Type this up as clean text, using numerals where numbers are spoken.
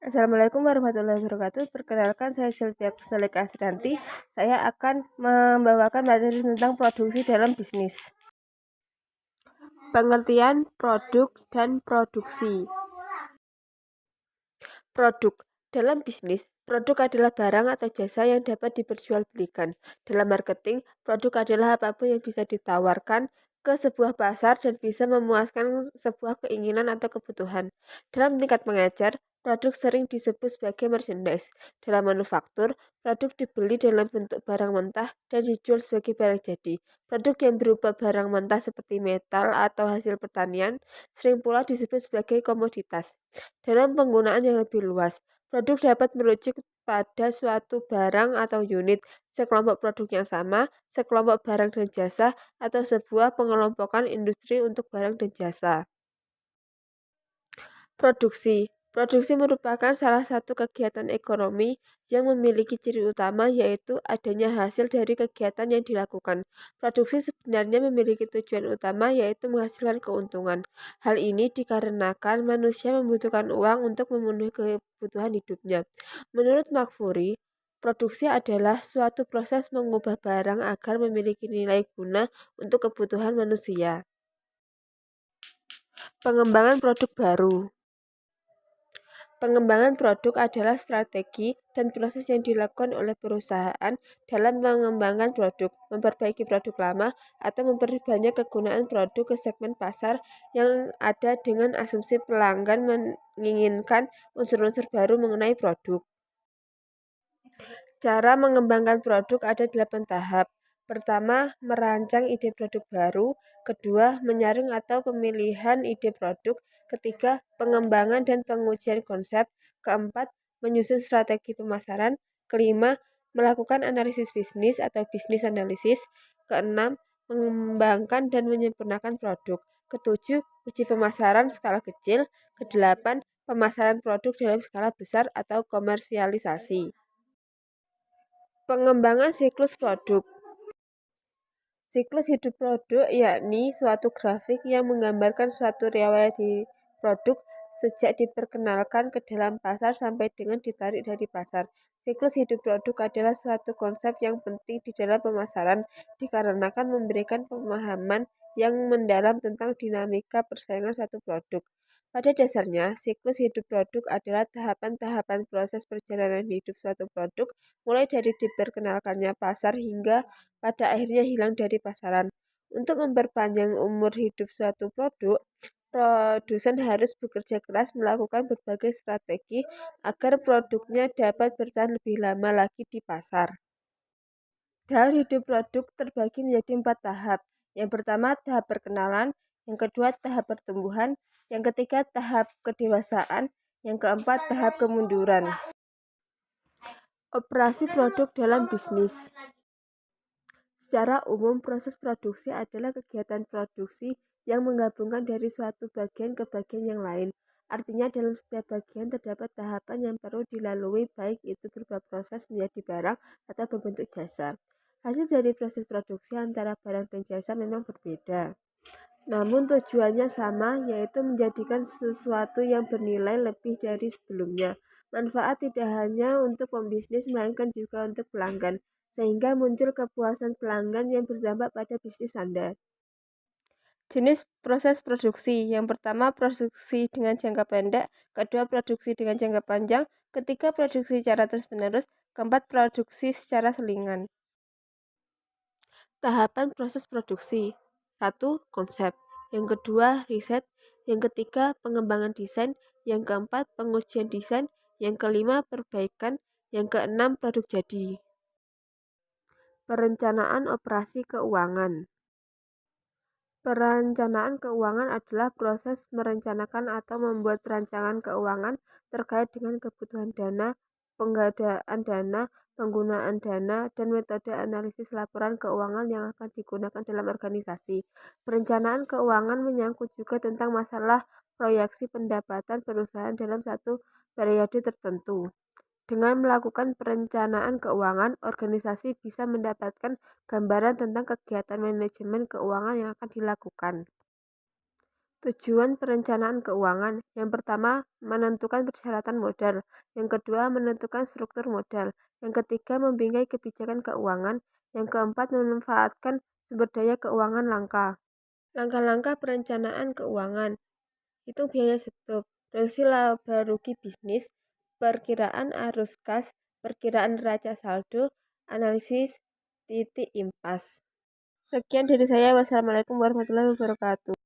Assalamualaikum warahmatullahi wabarakatuh. Perkenalkan, saya Sylvia Kustalika Asrianti. Saya akan membawakan materi tentang produksi dalam bisnis. Pengertian produk dan produksi. Produk dalam bisnis, produk adalah barang atau jasa yang dapat diperjualbelikan. Dalam marketing, produk adalah apapun yang bisa ditawarkan ke sebuah pasar dan bisa memuaskan sebuah keinginan atau kebutuhan. Dalam tingkat mengajar, produk sering disebut sebagai merchandise. Dalam manufaktur, produk dibeli dalam bentuk barang mentah dan dijual sebagai barang jadi. Produk yang berupa barang mentah seperti metal atau hasil pertanian sering pula disebut sebagai komoditas. Dalam penggunaan yang lebih luas, produk dapat merujuk pada suatu barang atau unit, sekelompok produk yang sama, sekelompok barang dan jasa, atau sebuah pengelompokan industri untuk barang dan jasa. Produksi. Produksi merupakan salah satu kegiatan ekonomi yang memiliki ciri utama yaitu adanya hasil dari kegiatan yang dilakukan. Produksi sebenarnya memiliki tujuan utama yaitu menghasilkan keuntungan. Hal ini dikarenakan manusia membutuhkan uang untuk memenuhi kebutuhan hidupnya. Menurut Makfuri, produksi adalah suatu proses mengubah barang agar memiliki nilai guna untuk kebutuhan manusia. Pengembangan produk baru. Pengembangan produk adalah strategi dan proses yang dilakukan oleh perusahaan dalam mengembangkan produk, memperbaiki produk lama, atau memperbanyak kegunaan produk ke segmen pasar yang ada dengan asumsi pelanggan menginginkan unsur-unsur baru mengenai produk. Cara mengembangkan produk ada 8 tahap. Pertama, merancang ide produk baru. Kedua, menyaring atau pemilihan ide produk. Ketiga, pengembangan dan pengujian konsep. Keempat, menyusun strategi pemasaran. Kelima, melakukan analisis bisnis atau bisnis analisis. Keenam, mengembangkan dan menyempurnakan produk. Ketujuh, uji pemasaran skala kecil. Kedelapan, pemasaran produk dalam skala besar atau komersialisasi. Pengembangan siklus produk. Siklus hidup produk yakni suatu grafik yang menggambarkan suatu riwayat di produk sejak diperkenalkan ke dalam pasar sampai dengan ditarik dari pasar. Siklus hidup produk adalah suatu konsep yang penting di dalam pemasaran dikarenakan memberikan pemahaman yang mendalam tentang dinamika persaingan suatu produk. Pada dasarnya, siklus hidup produk adalah tahapan-tahapan proses perjalanan hidup suatu produk mulai dari diperkenalkannya pasar hingga pada akhirnya hilang dari pasaran. Untuk memperpanjang umur hidup suatu produk, produsen harus bekerja keras melakukan berbagai strategi agar produknya dapat bertahan lebih lama lagi di pasar. Tahap hidup produk terbagi menjadi 4 tahap. Yang pertama, tahap perkenalan. Yang kedua, tahap pertumbuhan. Yang ketiga, tahap kedewasaan. Yang keempat, tahap kemunduran. Operasi produk dalam bisnis. Secara umum, proses produksi adalah kegiatan produksi yang menggabungkan dari suatu bagian ke bagian yang lain. Artinya dalam setiap bagian terdapat tahapan yang perlu dilalui baik itu berupa proses menjadi barang atau berbentuk jasa. Hasil dari proses produksi antara barang dan jasa memang berbeda. Namun tujuannya sama, yaitu menjadikan sesuatu yang bernilai lebih dari sebelumnya. Manfaat tidak hanya untuk pembisnis, melainkan juga untuk pelanggan, sehingga muncul kepuasan pelanggan yang berdampak pada bisnis Anda. Jenis proses produksi. Yang pertama, produksi dengan jangka pendek. Kedua, produksi dengan jangka panjang. Ketiga, produksi secara terus-menerus. Keempat, produksi secara selingan. Tahapan proses produksi. 1. Konsep. Yang kedua, riset. Yang ketiga, pengembangan desain. Yang keempat, pengujian desain. Yang kelima, perbaikan. Yang keenam, produk jadi. Perencanaan operasi keuangan. Perencanaan keuangan adalah proses merencanakan atau membuat perancangan keuangan terkait dengan kebutuhan dana, penggandaan dana, penggunaan dana, dan metode analisis laporan keuangan yang akan digunakan dalam organisasi. Perencanaan keuangan menyangkut juga tentang masalah proyeksi pendapatan perusahaan dalam satu periode tertentu. Dengan melakukan perencanaan keuangan, organisasi bisa mendapatkan gambaran tentang kegiatan manajemen keuangan yang akan dilakukan. Tujuan perencanaan keuangan. Yang pertama, menentukan persyaratan modal. Yang kedua, menentukan struktur modal. Yang ketiga, membingkai kebijakan keuangan. Yang keempat, memanfaatkan sumber daya keuangan langka. Langkah-langkah perencanaan keuangan. Hitung biaya stop, prediksi laba rugi bisnis, perkiraan arus kas, perkiraan neraca saldo, analisis titik impas. Sekian dari saya. Wassalamualaikum warahmatullahi wabarakatuh.